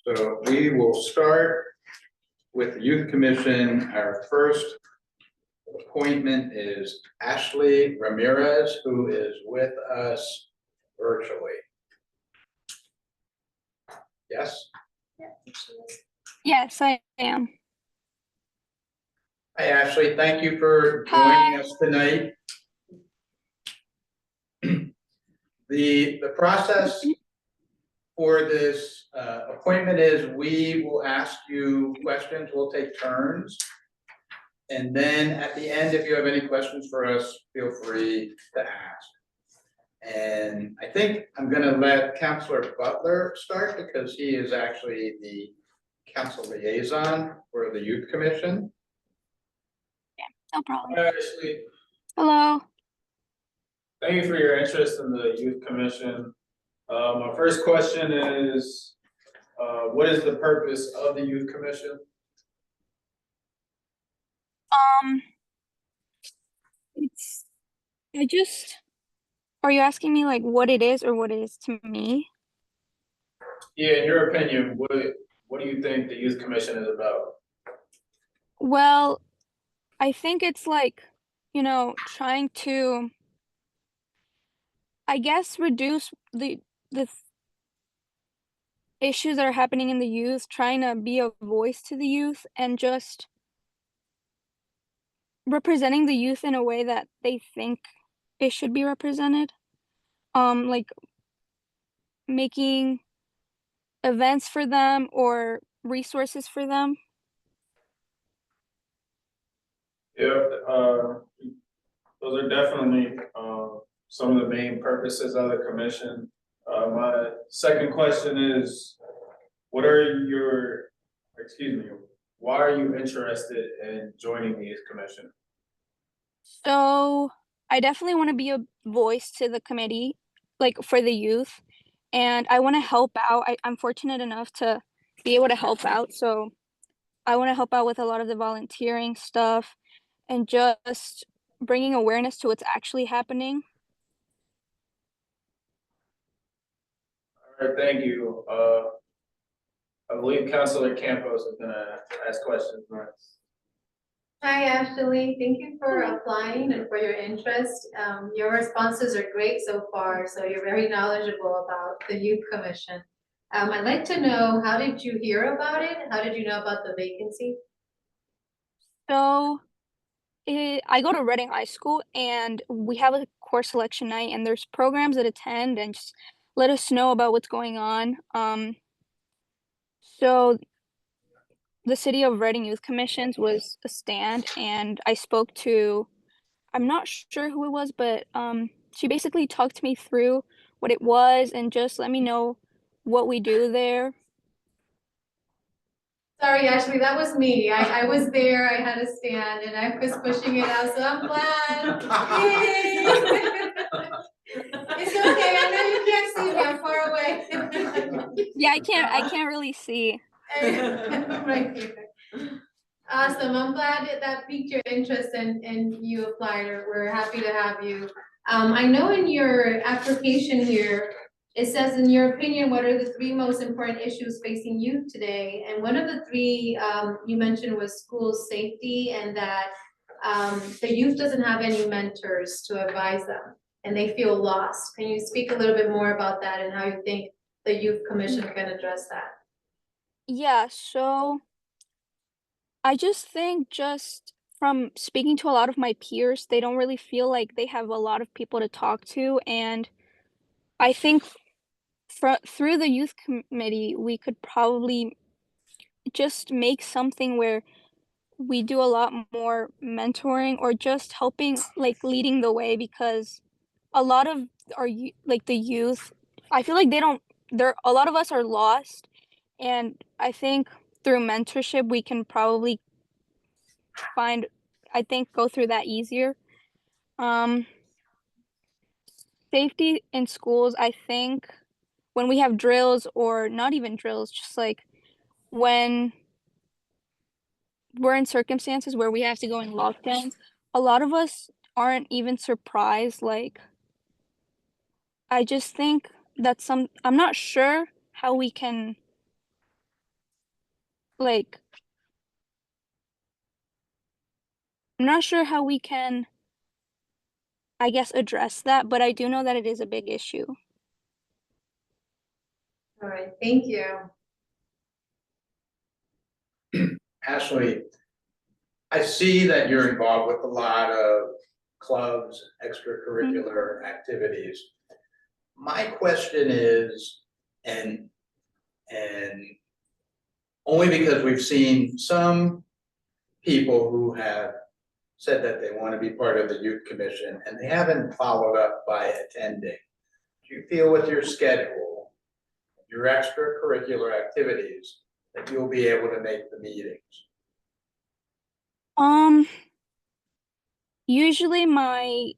So we will start with the Youth Commission. Our first appointment is Ashley Ramirez, who is with us virtually. Yes? Yes, I am. Hi, Ashley. Thank you for Hi. joining us tonight. The process for this appointment is we will ask you questions. We'll take turns. And then at the end, if you have any questions for us, feel free to ask. And I think I'm going to let Counselor Butler start because he is actually the council liaison for the Youth Commission. No problem. Hi, Ashley. Hello. Thank you for your interest in the Youth Commission. My first question is, what is the purpose of the Youth Commission? Are you asking me like what it is or what it is to me? Yeah, in your opinion, what do you think the Youth Commission is about? Well, I think it's like, trying to, I guess, reduce the issues that are happening in the youth, trying to be a voice to the youth and just representing the youth in a way that they think it should be represented. Like making events for them or resources for them. Yeah, those are definitely some of the main purposes of the commission. My second question is, why are you interested in joining the Youth Commission? So I definitely want to be a voice to the committee, like for the youth, and I want to help out. I'm fortunate enough to be able to help out, so I want to help out with a lot of the volunteering stuff and just bringing awareness to what's actually happening. All right, thank you. I believe Councilor Campos is gonna ask questions next. Hi, Ashley. Thank you for applying and for your interest. Your responses are great so far, so you're very knowledgeable about the Youth Commission. I'd like to know, how did you hear about it? How did you know about the vacancy? So I go to Reading High School, and we have a course selection night, and there's programs that attend and just let us know about what's going on. So the City of Reading Youth Commissions was a stand, and I spoke to, I'm not sure who it was, but she basically talked to me through what it was and just let me know what we do there. Sorry, Ashley, that was me. I was there, I had a stand, and I was pushing it out, so I'm glad. Yay! It's okay, I know you can't see me, I'm far away. Yeah, I can't really see. Right here. Awesome, I'm glad that piqued your interest and you applied, or we're happy to have you. I know in your application here, it says, in your opinion, what are the 3 most important issues facing youth today? And one of the 3 you mentioned was school safety, and that the youth doesn't have any mentors to advise them and they feel lost. Can you speak a little bit more about that and how you think the Youth Commission can address that? Yeah, so I just think, just from speaking to a lot of my peers, they don't really feel like they have a lot of people to talk to, and I think through the youth committee, we could probably just make something where we do a lot more mentoring or just helping, like leading the way, because a lot of like the youth, I feel like a lot of us are lost, and I think through mentorship we can probably go through that easier. Um, Safety in schools, I think when we have drills, or not even drills, just like when we're in circumstances where we have to go in lockdowns, a lot of us aren't even surprised. Like, I just think I'm not sure how we can like, I'm not sure how we can, I guess, address that, but I do know that it is a big issue. All right, thank you. Ashley, I see that you're involved with a lot of clubs, extracurricular activities. My question is, and only because we've seen some people who have said that they want to be part of the youth commission and they haven't followed up by attending. Do you feel with your schedule, your extracurricular activities, that you'll be able to make the meetings? Usually my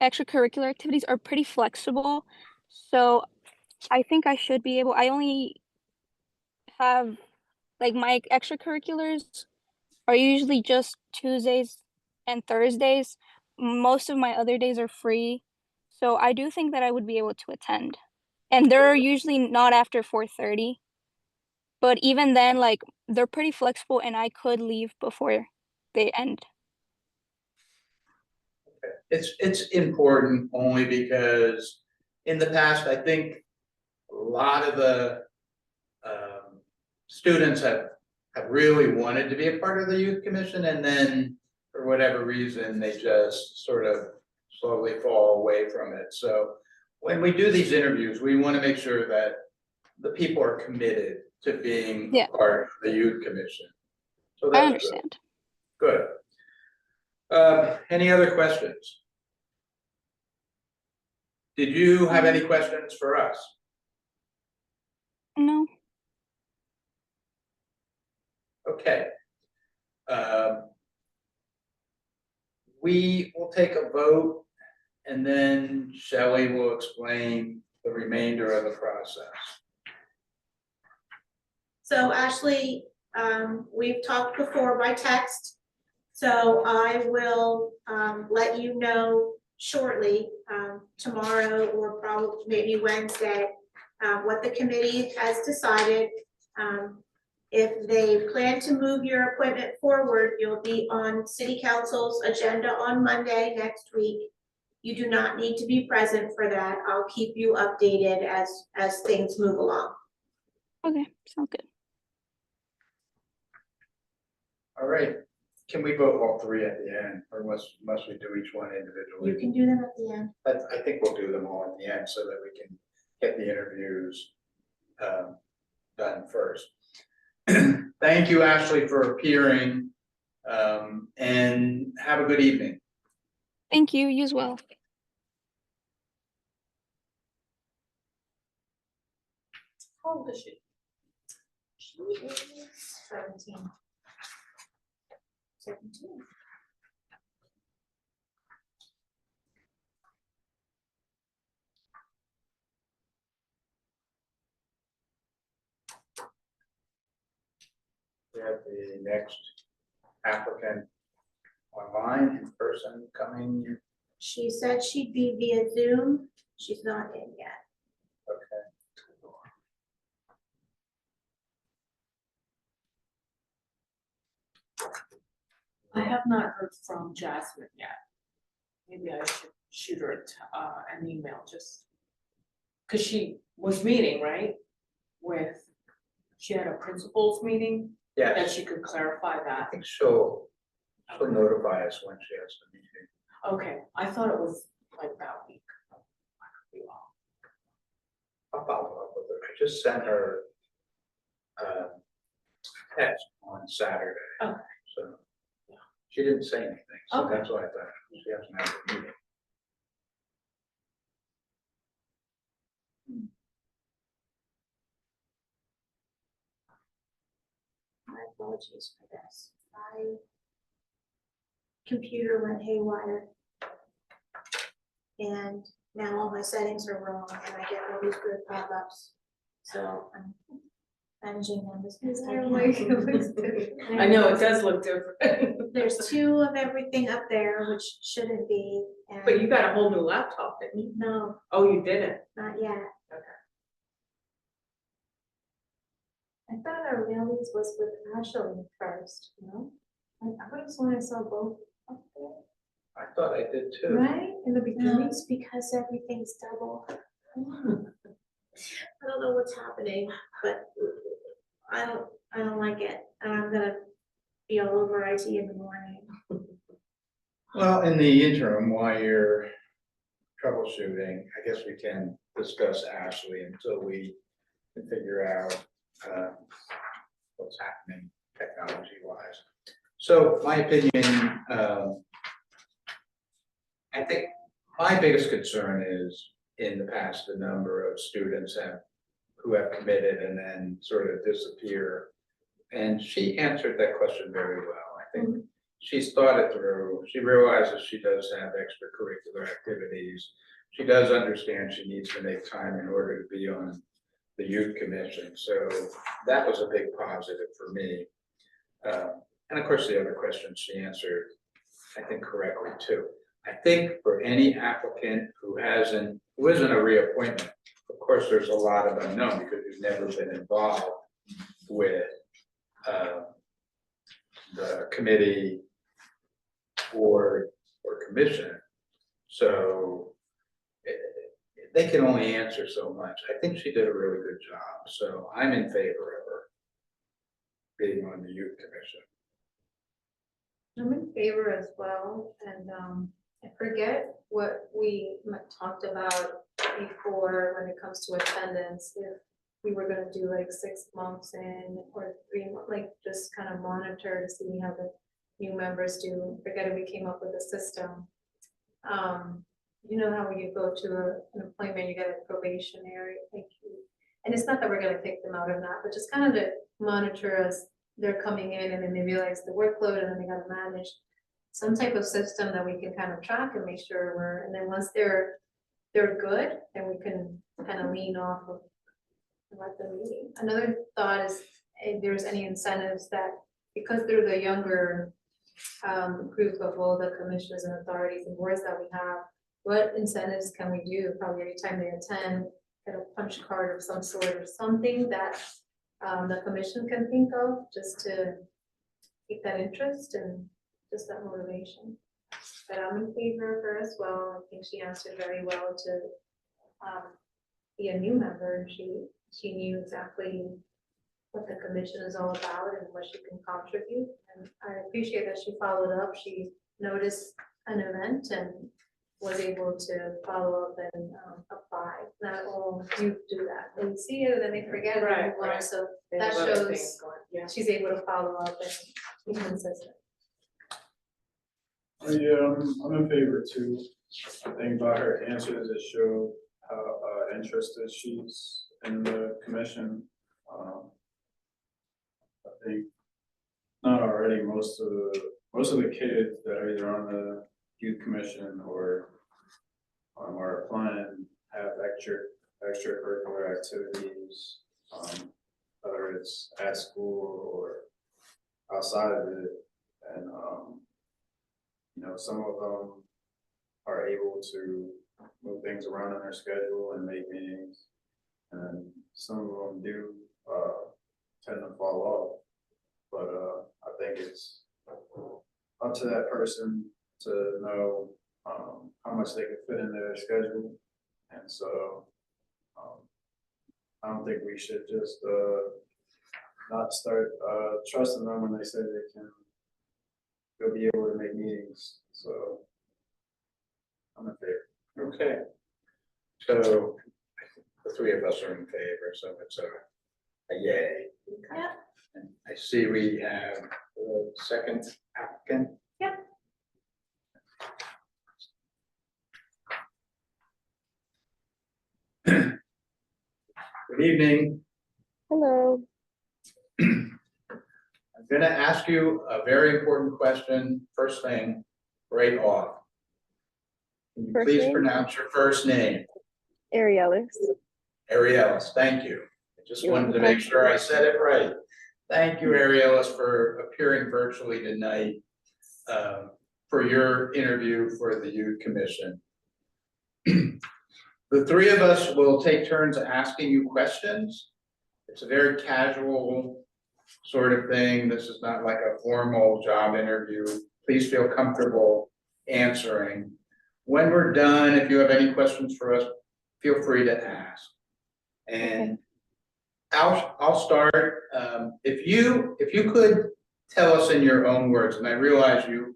extracurricular activities are pretty flexible, so I think I should be able. I only have, like, my extracurriculars are usually just Tuesdays and Thursdays. Most of my other days are free, so I do think that I would be able to attend. And they're usually not after 4:30. But even then, like, they're pretty flexible and I could leave before they end. It's important only because in the past, I think a lot of the students have really wanted to be a part of the youth commission, and then for whatever reason, they just sort of slowly fall away from it. So when we do these interviews, we want to make sure that the people are committed to being Yeah. part of the youth commission. So I that's understand. good. Any other questions? Did you have any questions for us? No. Okay. We will take a vote and then Shelley will explain the remainder of the process. So Ashley, we've talked before by text, so I will let you know shortly, tomorrow or probably maybe Wednesday, what the committee has decided. If they plan to move your appointment forward, you'll be on city council's agenda on Monday next week. You do not need to be present for that. I'll keep you updated as things move along. Okay, sounds good. All right, can we vote all three at the end, or must we do each one individually? You can do them at the end. I think we'll do them all at the end so that we can get the interviews done first. Thank you, Ashley, for appearing, and have a good evening. Thank you, you as well. How old is she? She is 17. 17. We have the next applicant online, in person, coming. She said she'd be via Zoom. She's not in yet. Okay. I have not heard from Jasmine yet. Maybe I should shoot her an email just. Cause she was meeting, right? She had a principals meeting, that Yes, she could clarify I that. think she'll notify us when she has the meeting. Okay, I thought it was like that week. I could be wrong. I'll follow up with her. I just sent her text on Saturday. Okay. So she didn't say anything, so Okay. that's why I thought she hasn't had the meeting. My apologies for this. My computer went haywire. And now all my settings are wrong and I get all these weird pop-ups. So I'm managing them as best I Oh my can. goodness. I know, it does look different. There's 2 of everything up there, which shouldn't be. And But you got a whole new laptop, didn't you? no, Oh, you didn't? not yet. Okay. I thought our mailings was with Ashley first, no? I would have sworn I saw both up there, I thought I did too. right, in the No, beginning? it's because everything's double. I don't know what's happening, but I don't like it, and I'm gonna be all over IT in the morning. Well, in the interim, while you're troubleshooting, I guess we can discuss Ashley until we can figure out what's happening technology wise. So my opinion, I think my biggest concern is in the past, the number of students who have committed and then sort of disappear. And she answered that question very well. I think she's thought it through. She realizes she does have extracurricular activities. She does understand she needs to make time in order to be on the youth commission. So that was a big positive for me. And of course, the other questions she answered, I think correctly too. I think for any applicant who isn't a reappointment, of course, there's a lot of unknown because you've never been involved with the committee or commission. So they can only answer so much. I think she did a really good job. So I'm in favor of her being on the youth commission. I'm in favor as well, and I forget what we talked about before when it comes to attendance, if we were gonna do like 6 months in or 3 months, like just kind of monitor to see how the new members do. Forget if we came up with a system. You know how when you go to an appointment, you get a probationary, and it's not that we're gonna kick them out or not, but just kind of to monitor as they're coming in and then they realize the workload and then they gotta manage some type of system that we can kind of track and make sure and then once they're good, then we can kind of lean off of what they're meeting. Another thought is if there's any incentives that, because they're the younger group of all the commissioners and authorities and boards that we have, what incentives can we do? Probably every time they attend, get a punch card of some sort or something that the commission can think of just to keep that interest and just that motivation. But I'm in favor of her as well. I think she answered very well to be a new member. She knew exactly what the commission is all about and what she can contribute. And I appreciate that she followed up. She noticed an event and was able to follow up and apply. Not all youth do that. They see it and then they forget it and move on. So that There's other shows things going, yeah. she's able to follow up and be consistent. Yeah, I'm in favor too. I think by her answers, it showed how interested she's in the commission. I think not already, most of the kids that are either on the youth commission or are applying have extracurricular activities, whether it's at school or outside of it, and you know, some of them are able to move things around in their schedule and make meetings, and some of them do tend to fall off. But I think it's up to that person to know how much they can fit in their schedule, and so I don't think we should just not start trusting them when they say they can. They'll be able to make meetings, so I'm in favor. Okay. So the three of us are in favor, so it's a yay. Yeah. And I see we have the second applicant. Yep. Good evening. Hello. I'm gonna ask you a very important question, first thing, right off. Can you First please name? pronounce your first name? Arielis. Arielis, thank you. I just You're wanted to welcome. make sure I said it right. Thank you, Arielis, for appearing virtually tonight for your interview for the Youth Commission. The three of us will take turns asking you questions, It's a very casual sort of thing. This is not like a formal job interview. Please feel comfortable answering. When we're done, if you have any questions for us, feel free to ask. And I'll start. If you could tell us in your own words, and I realize you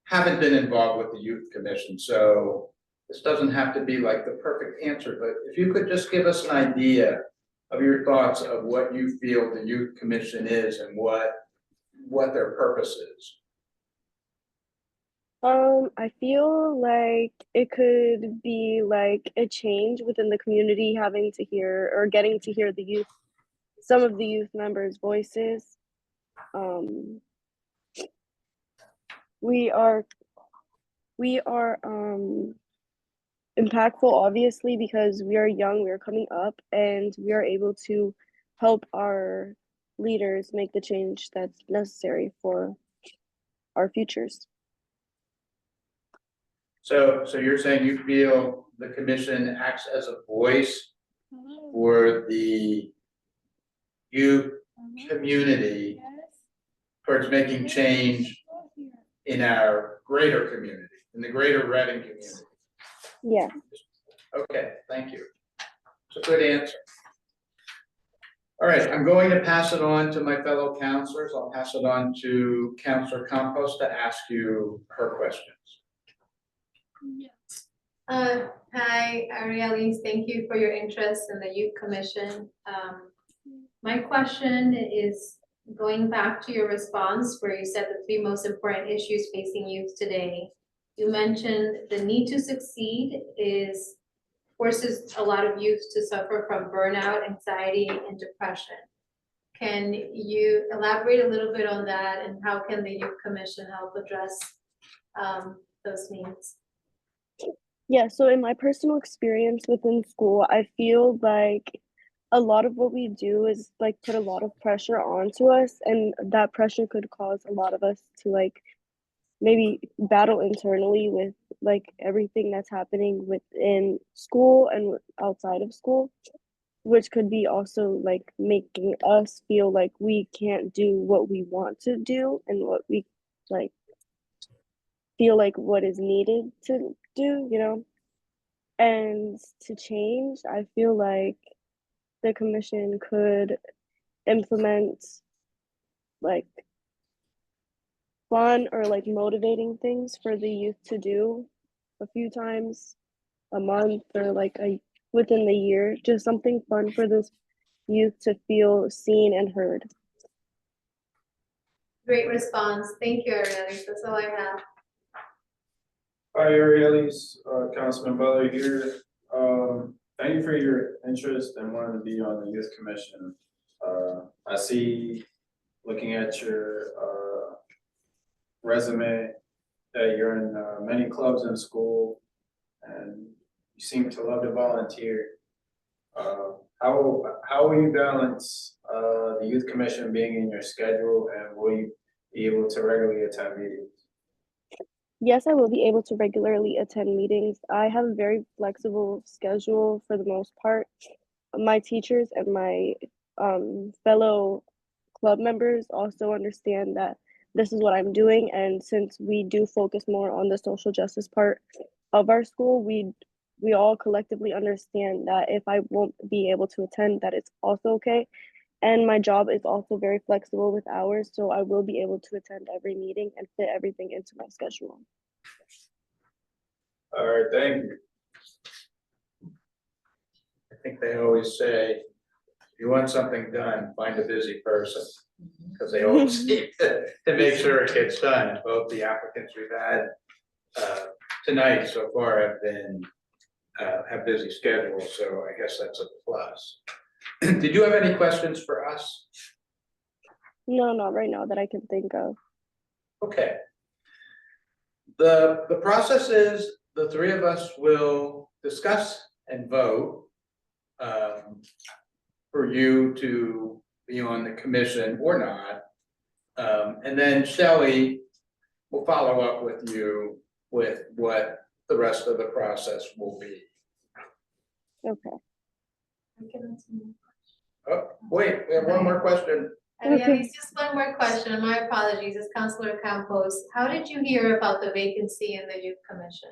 haven't been involved with the youth commission, so this doesn't have to be like the perfect answer, but if you could just give us an idea of your thoughts of what you feel the youth commission is and what their purpose is. I feel like it could be like a change within the community, having to hear or getting to hear some of the youth members' voices. We are impactful, obviously, because we are young, we are coming up, and we are able to help our leaders make the change that's necessary for our futures. So you're saying you feel the commission acts as a voice for the youth community towards making change in our greater community, in the greater Reading community? Yeah. Okay, thank you. It's a good answer. All right, I'm going to pass it on to my fellow counselors. I'll pass it on to Counselor Campos to ask you her questions. Hi, Arielle, thank you for your interest in the Youth Commission. My question is going back to your response where you said the 3 most important issues facing youth today. You mentioned the need to succeed forces a lot of youth to suffer from burnout, anxiety, and depression. Can you elaborate a little bit on that, and how can the Youth Commission help address those needs? Yeah, so in my personal experience within school, I feel like a lot of what we do is like put a lot of pressure onto us, and that pressure could cause a lot of us to like maybe battle internally with like everything that's happening within school and outside of school, which could be also like making us feel like we can't do what we want to do and what we like feel like what is needed to do, you know? And to change, I feel like the commission could implement like fun or like motivating things for the youth to do a few times a month or like within the year, just something fun for this youth to feel seen and heard. Great response. Thank you, Arielle. That's all I have. Hi, Arielle, Councilman Butler here. Thank you for your interest and wanting to be on the youth commission. I see, looking at your resume, that you're in many clubs in school and you seem to love to volunteer. How will you balance the youth commission being in your schedule, and will you be able to regularly attend meetings? Yes, I will be able to regularly attend meetings. I have a very flexible schedule for the most part. My teachers and my fellow club members also understand that this is what I'm doing, and since we do focus more on the social justice part of our school, we all collectively understand that if I won't be able to attend, that it's also okay. And my job is also very flexible with hours, so I will be able to attend every meeting and fit everything into my schedule. All right, thank you. I think they always say, if you want something done, find a busy person. Because they always seem to make sure it gets done. Both the applicants we've had tonight so far have busy schedules, so I guess that's a plus. Did you have any questions for us? No, not right now that I can think of. Okay. The process is the 3 of us will discuss and vote for you to be on the commission or not. And then Shelley will follow up with you with what the rest of the process will be. Okay. Oh, wait, we have one more question. And yeah, there's just one more question, my apologies, it's Councilor Campos. How did you hear about the vacancy in the youth commission?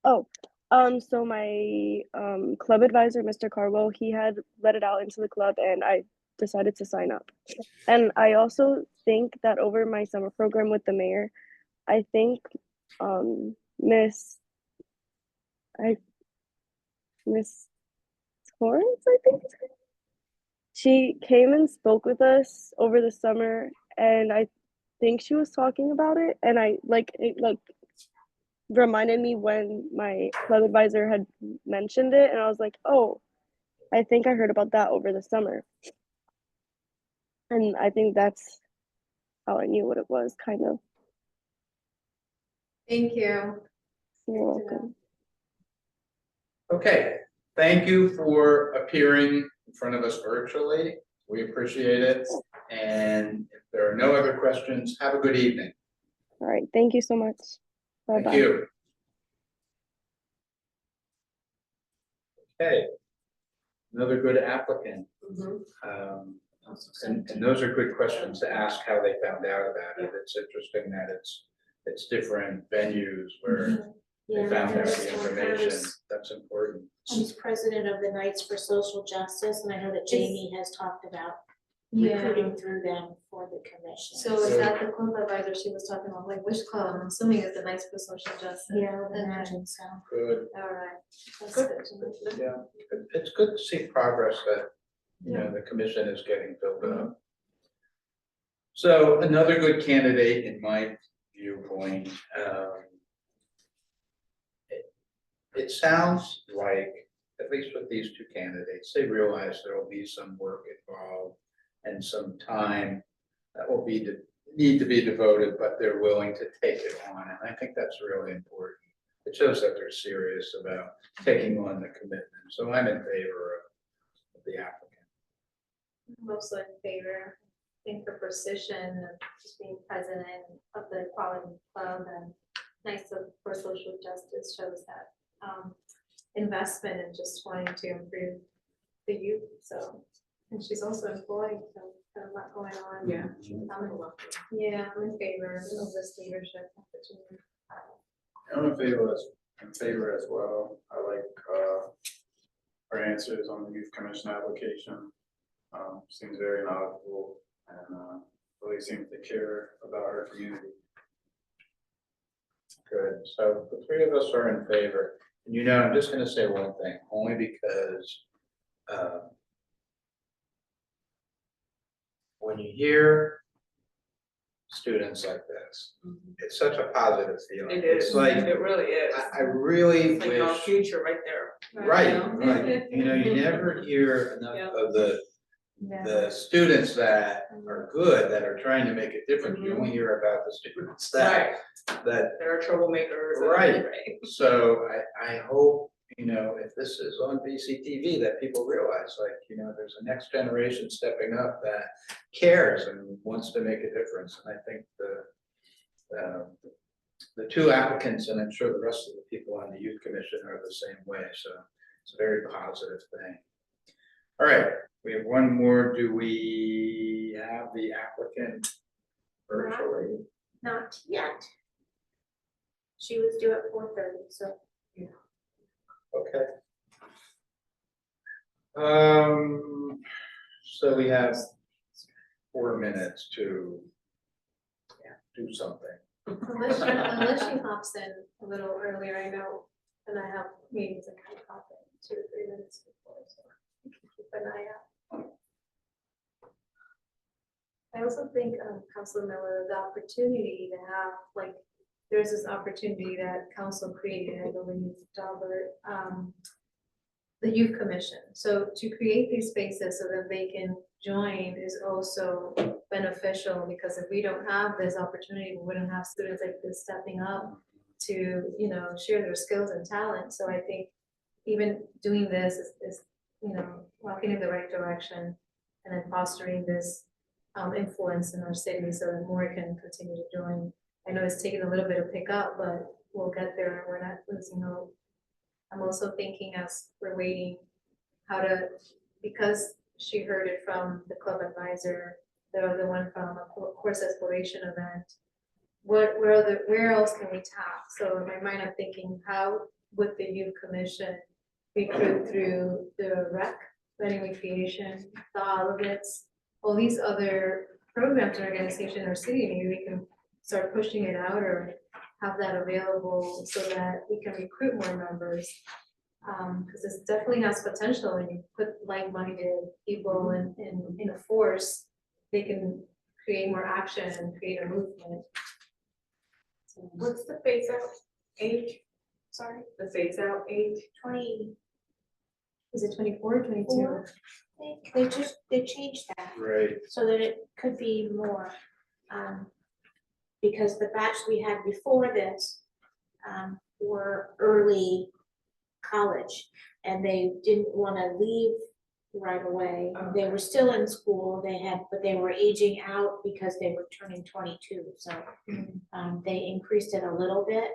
Oh, so my club advisor, Mr. Carwell, he had let it out into the club and I decided to sign up. And I also think that over my summer program with the mayor, I think Miss Torrance, I think it's her name. She came and spoke with us over the summer and I think she was talking about it and it reminded me when my club advisor had mentioned it and I was like, oh, I think I heard about that over the summer. And I think that's how I knew what it was, kind of. Thank you. You're welcome. Okay, thank you for appearing in front of us virtually. We appreciate it. And if there are no other questions, have a good evening. All right, thank you so much. Bye-bye. Thank you. Okay. Another good applicant. And those are good questions to ask how they found out about it. It's interesting that it's different venues where they found out the information. That's important. She's president of the Knights for Social Justice, and I know that Jamie has talked about Yeah, recruiting through them for the commission. so is that the club advisor she was talking about, like which club? I'm assuming it's the Knights for Social Justice. Yeah, I would imagine so. Good. All right. That's Good. good to know. Yeah, it's good to see progress that, the commission is getting filled up. So another good candidate in my viewpoint, it sounds like, at least with these two candidates, they realize there will be some work involved and some time that will need to be devoted, but they're willing to take it on, and I think that's really important. It shows that they're serious about taking on the commitment, so I'm in favor of the applicant. I'm also in favor, I think the precision of just being president of the Equality Club and Knights for Social Justice shows that investment and just wanting to improve the youth, so. And she's also employed, so got a lot going on. Yeah. I'm in favor of this leadership opportunity. I'm in favor as well. I like, her answers on the youth commission application. Seems very knowledgeable and, really seems to care about our community. Good, so the three of us are in favor, and I'm just gonna say one thing, only because, when you hear students like this, it's such a positive feeling. It is, It's like, it really is. I really It's like our wish, future right there. right, you never hear enough of the students that are good, that are trying to make a difference. You only hear about the students that There are troublemakers. Right. So I hope, if this is on BCTV, that people realize, there's a next generation stepping up that cares and wants to make a difference. And I think the two applicants, and I'm sure the rest of the people on the youth commission are the same way. So it's a very positive thing. All right, we have one more. Do we have the applicant virtually? Not yet. She was due at 4:30, so. Okay. So we have 4 minutes to do something. Unless she hops in a little earlier, I know, and I have meetings that kind of pop in 2 or 3 minutes before, so you can keep an eye out. I also think, Councilor Miller, the opportunity to have, there's this opportunity that council created, I believe, Dalbert, the youth commission. So to create these spaces so that they can join is also beneficial, because if we don't have this opportunity, we wouldn't have students like this stepping up to, share their skills and talent. So I think even doing this is walking in the right direction and then fostering this influence in our city so that more can continue to join. I know it's taken a little bit of pick up, but we'll get there. We're not losing hope. I'm also thinking, as we're waiting, how to because she heard it from the club advisor, the other one from a course exploration event, where else can we tap? So in my mind, I'm thinking, how would the youth commission recruit through the rec, wedding recreation, the Olivets, all these other programs and organizations in our city, maybe we can start pushing it out or have that available so that we can recruit more members. Because this definitely has potential when you put like-minded people in a force, they can create more action and create a movement. So, What's the phase out age? Sorry, The phase out age. 20. is it 24 or 22? They changed that Right. so that it could be more. Because the batch we had before this were early college and they didn't want to leave right away. They were still in school, but they were aging out because they were turning 22, so they increased it a little bit.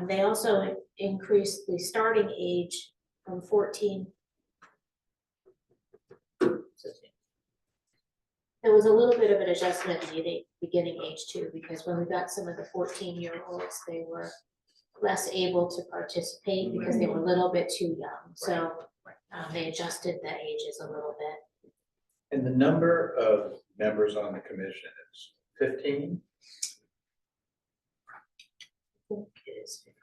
They also increased the starting age from 14. There was a little bit of an adjustment in the beginning age too, because when we got some of the 14-year-olds, they were less able to participate because they were a little bit too young. So they adjusted the ages a little bit. And the number of members on the commission is 15? I think it is 15.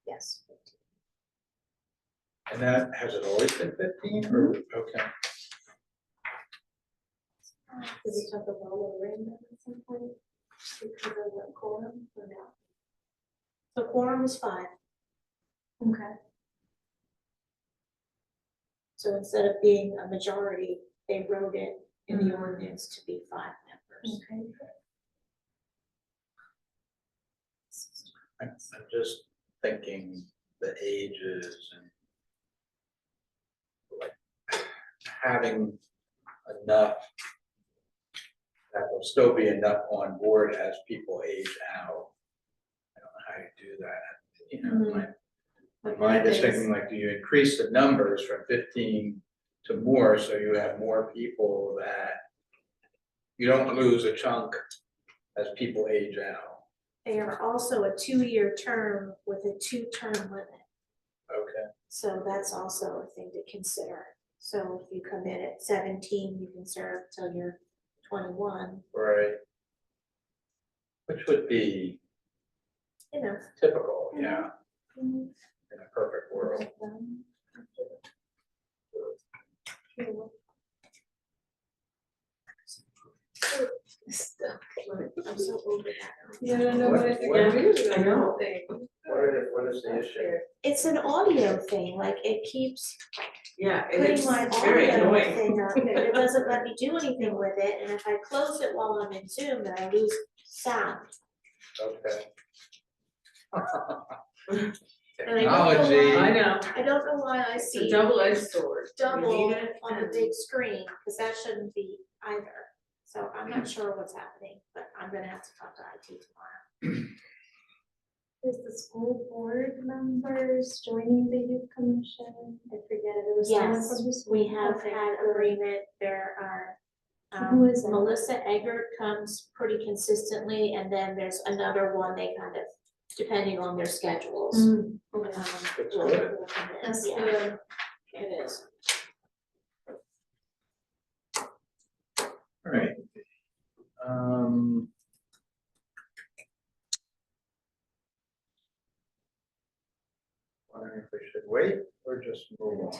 Yes. 15. And that, has it always been 15 or, okay. Did we talk about lowering them at some point? Because of the quorum or no? The quorum is 5. Okay. So instead of being a majority, they wrote it in the ordinance to be 5 members. Okay. I'm just thinking the ages and like having enough, that will still be enough on board as people age out. I don't know how you do that, you know, my mind is thinking like, do you increase the numbers from 15 to more, so you have more people that you don't lose a chunk as people age out? They are also a 2-year term with a 2-term limit. Okay. So that's also a thing to consider. So if you come in at 17, you can serve till you're 21. Right. Which would be You know. typical, yeah, Mhm. in a perfect world. I'm so over that. Yeah, I don't know What- what I think what- I do. I know. What is the issue? It's an audio thing, like it keeps Yeah, putting my very audio annoying. thing up, and it doesn't let me do anything with it, and if I close it while I'm in Zoom, then I lose sound. Okay. And I don't know Technology. I know, I don't know why I it's a see double-edged sword. You double need it, on the and- big screen, because that shouldn't be either. So I'm not sure what's happening, but I'm gonna have to talk to IT tomorrow. Is the school board members joining the youth commission? I forget, it was someone Yes, from the school. we have Okay, had good. agreement, there are, Who is that? Melissa Eggert comes pretty consistently, and then there's another one, they kind of, depending on their schedules. Okay. That's will- good. will come in. That's Yeah, good. it is. All right. Wondering if we should wait or just move on.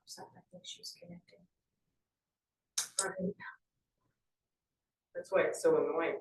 So I think she's connecting. That's why it's so annoying.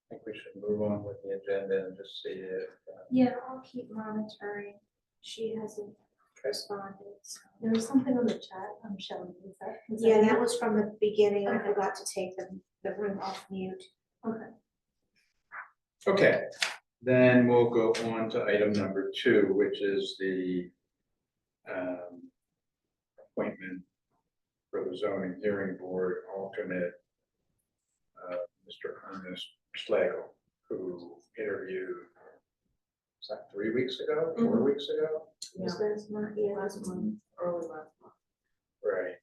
I think we should move on with the agenda and just see if, Yeah, I'll keep monitoring. She hasn't responded. So. There was something on the chat, Shelley, was that? Yeah, that was from the beginning. I Okay. forgot to take the room off mute. Okay. okay, then we'll go on to item number 2, which is the appointment for the zoning hearing board alternate, Mr. Ernest Schlegel, who interviewed, was that 3 weeks ago, 4 weeks ago? Yeah. Last month, yeah. Last month, early last month. Right.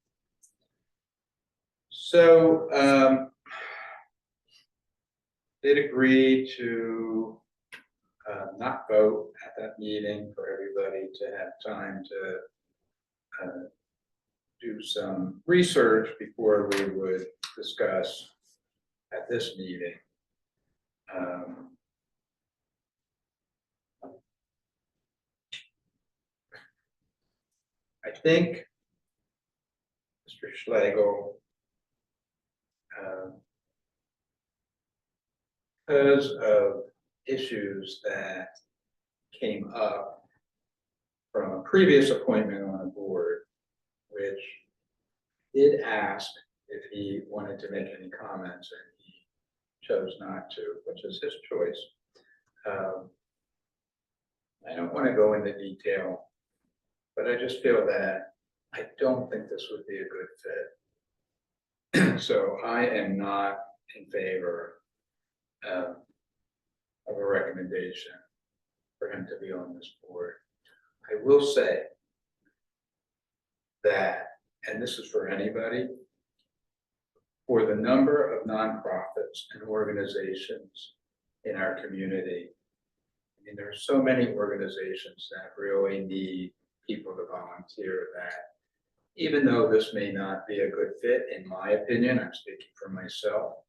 So, did agree to not vote at that meeting for everybody to have time to do some research before we would discuss at this meeting. I think Mr. Schlegel, because of issues that came up from a previous appointment on a board, which did ask if he wanted to make any comments, and he chose not to, which is his choice. I don't want to go into detail, but I just feel that I don't think this would be a good fit. So I am not in favor of a recommendation for him to be on this board. I will say that, and this is for anybody, for the number of nonprofits and organizations in our community, I mean, there are so many organizations that really need people to volunteer that even though this may not be a good fit, in my opinion, I'm speaking for myself,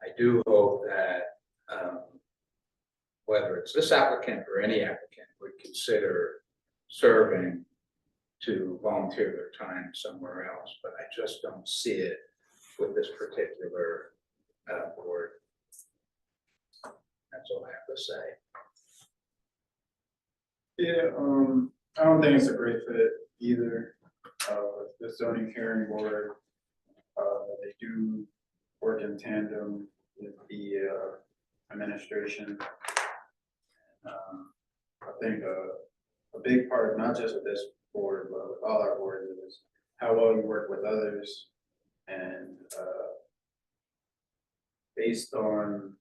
I do hope that whether it's this applicant or any applicant would consider serving to volunteer their time somewhere else, but I just don't see it with this particular board. That's all I have to say. Yeah, I don't think it's a great fit either. The zoning hearing board, they do work in tandem with the administration. I think a big part, not just with this board, but with all our boards, is how well you work with others. And based on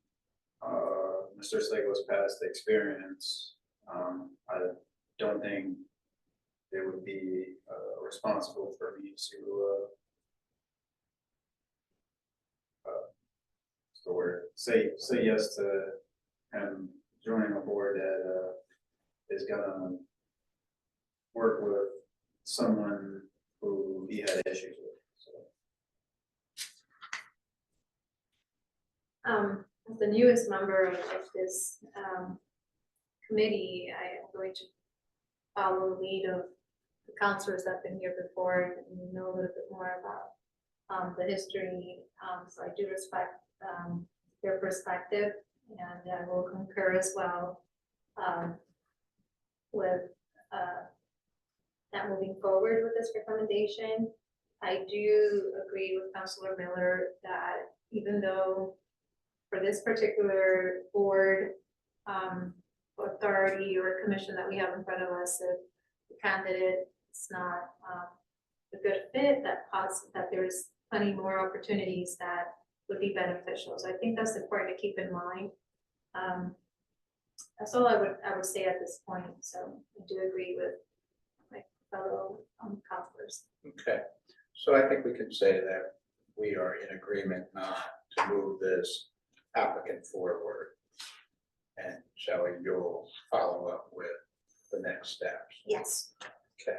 Mr. Slagel's past experience, I don't think it would be responsible for me to say yes to him joining a board that is gonna work with someone who he had issues with. So. As the newest member of this committee, I am going to follow the lead of the counselors that have been here before and know a little bit more about the history. So I do respect their perspective, and I will concur as well with that moving forward with this recommendation. I do agree with Councilor Miller that even though for this particular board authority or commission that we have in front of us, if the candidate is not a good fit, that there's plenty more opportunities that would be beneficial. So I think that's important to keep in mind. That's all I would say at this point. So I do agree with my fellow counselors. Okay, so I think we can say that we are in agreement not to move this applicant forward. And Shelley, you'll follow up with the next steps. Yes. Okay.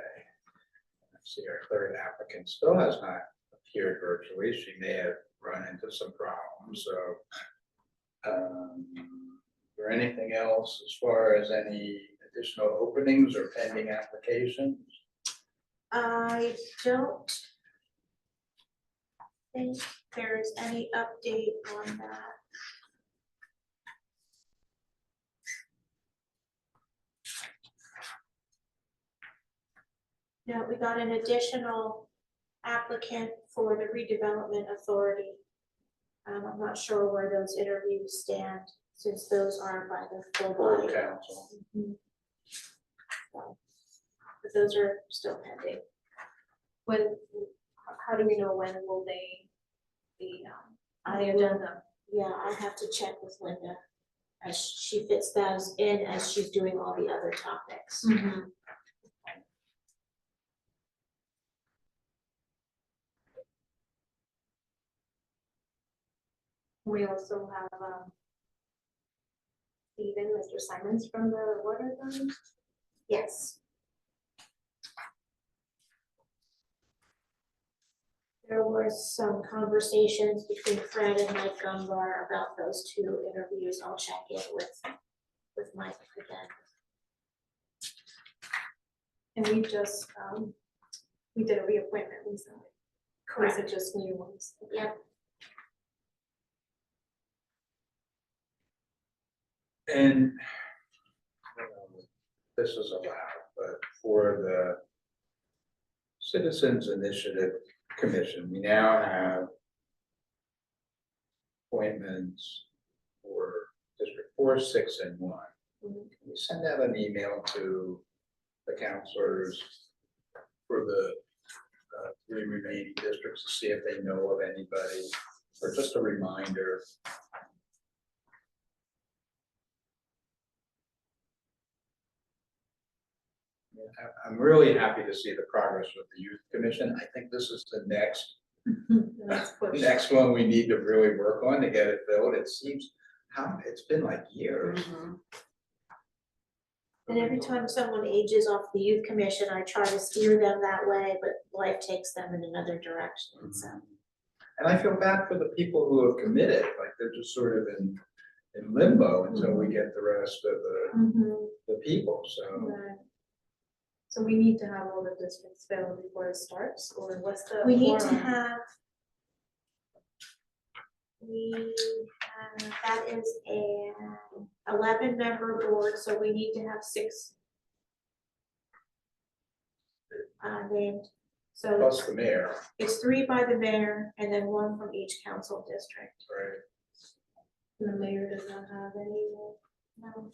Let's see, our third applicant still has not appeared virtually. She may have run into some problems, so. Is there anything else as far as any additional openings or pending applications? I don't think there's any update on that. No, we got an additional applicant for the redevelopment authority. I'm not sure where those interviews stand, since those are by the full Board body. council. Mhm. So, but those are still pending. When, how do we know when will they be, on the I will- agenda? Yeah, I have to check with Linda as she fits those in as she's doing all the other topics. We also have, Stephen, Mr. Simons from the water fund. Yes. There was some conversations between Fred and Mike Gumbar about those two interviews. I'll check in with Mike again. And we just, we did a reappointment recently. Or is it Correct. just new ones? Yep. And this is allowed, but for the Citizens Initiative Commission, we now have appointments for District 4, 6, and 1. Can we send out an email to the counselors for the 3 remaining districts to see if they know of anybody, or just a reminder? I'm really happy to see the progress with the Youth Commission. I think this is the next one we need to really work on to get it filled. It seems, it's been like years. And every time someone ages off the youth commission, I try to steer them that way, but life takes them in another direction, so. And I feel bad for the people who have committed, like they're just sort of in limbo until we get the rest of the people, so. Right. So we need to have all the districts filled before it starts, or what's the? We need to quorum? have. That is an 11-member board, so we need to have 6 named. So Plus the mayor, it's 3 by the mayor and then 1 from each council district. right? And the mayor does not have any. No.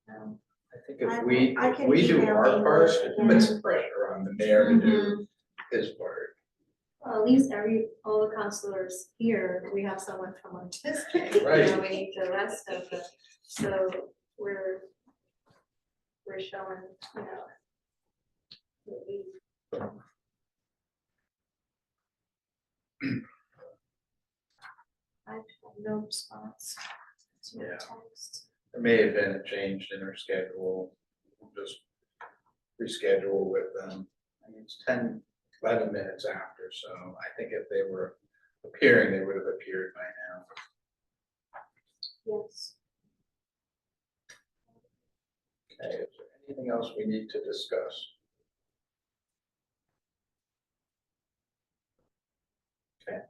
No. I think if we, I if can we do email our part, English it puts again. pressure on the mayor to do his part. Well, at least all the counselors here, we have someone from our district, you Right. know, we need the rest of it, so we're showing, you know. that we- I have no response to the Yeah. text. There may have been a change in her schedule, we'll just reschedule with them. I mean, it's 10, 11 minutes after, so I think if they were appearing, they would have appeared by now. Yes. Okay, is there anything else we need to discuss? Okay,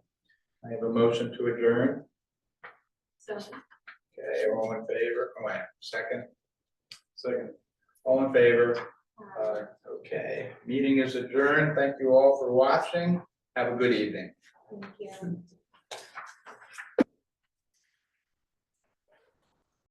I have a motion to adjourn. So. Okay, all in favor? Oh, wait, second? Second. All in favor? Okay, meeting is adjourned. Thank you all for watching. Have a good evening. Thank you.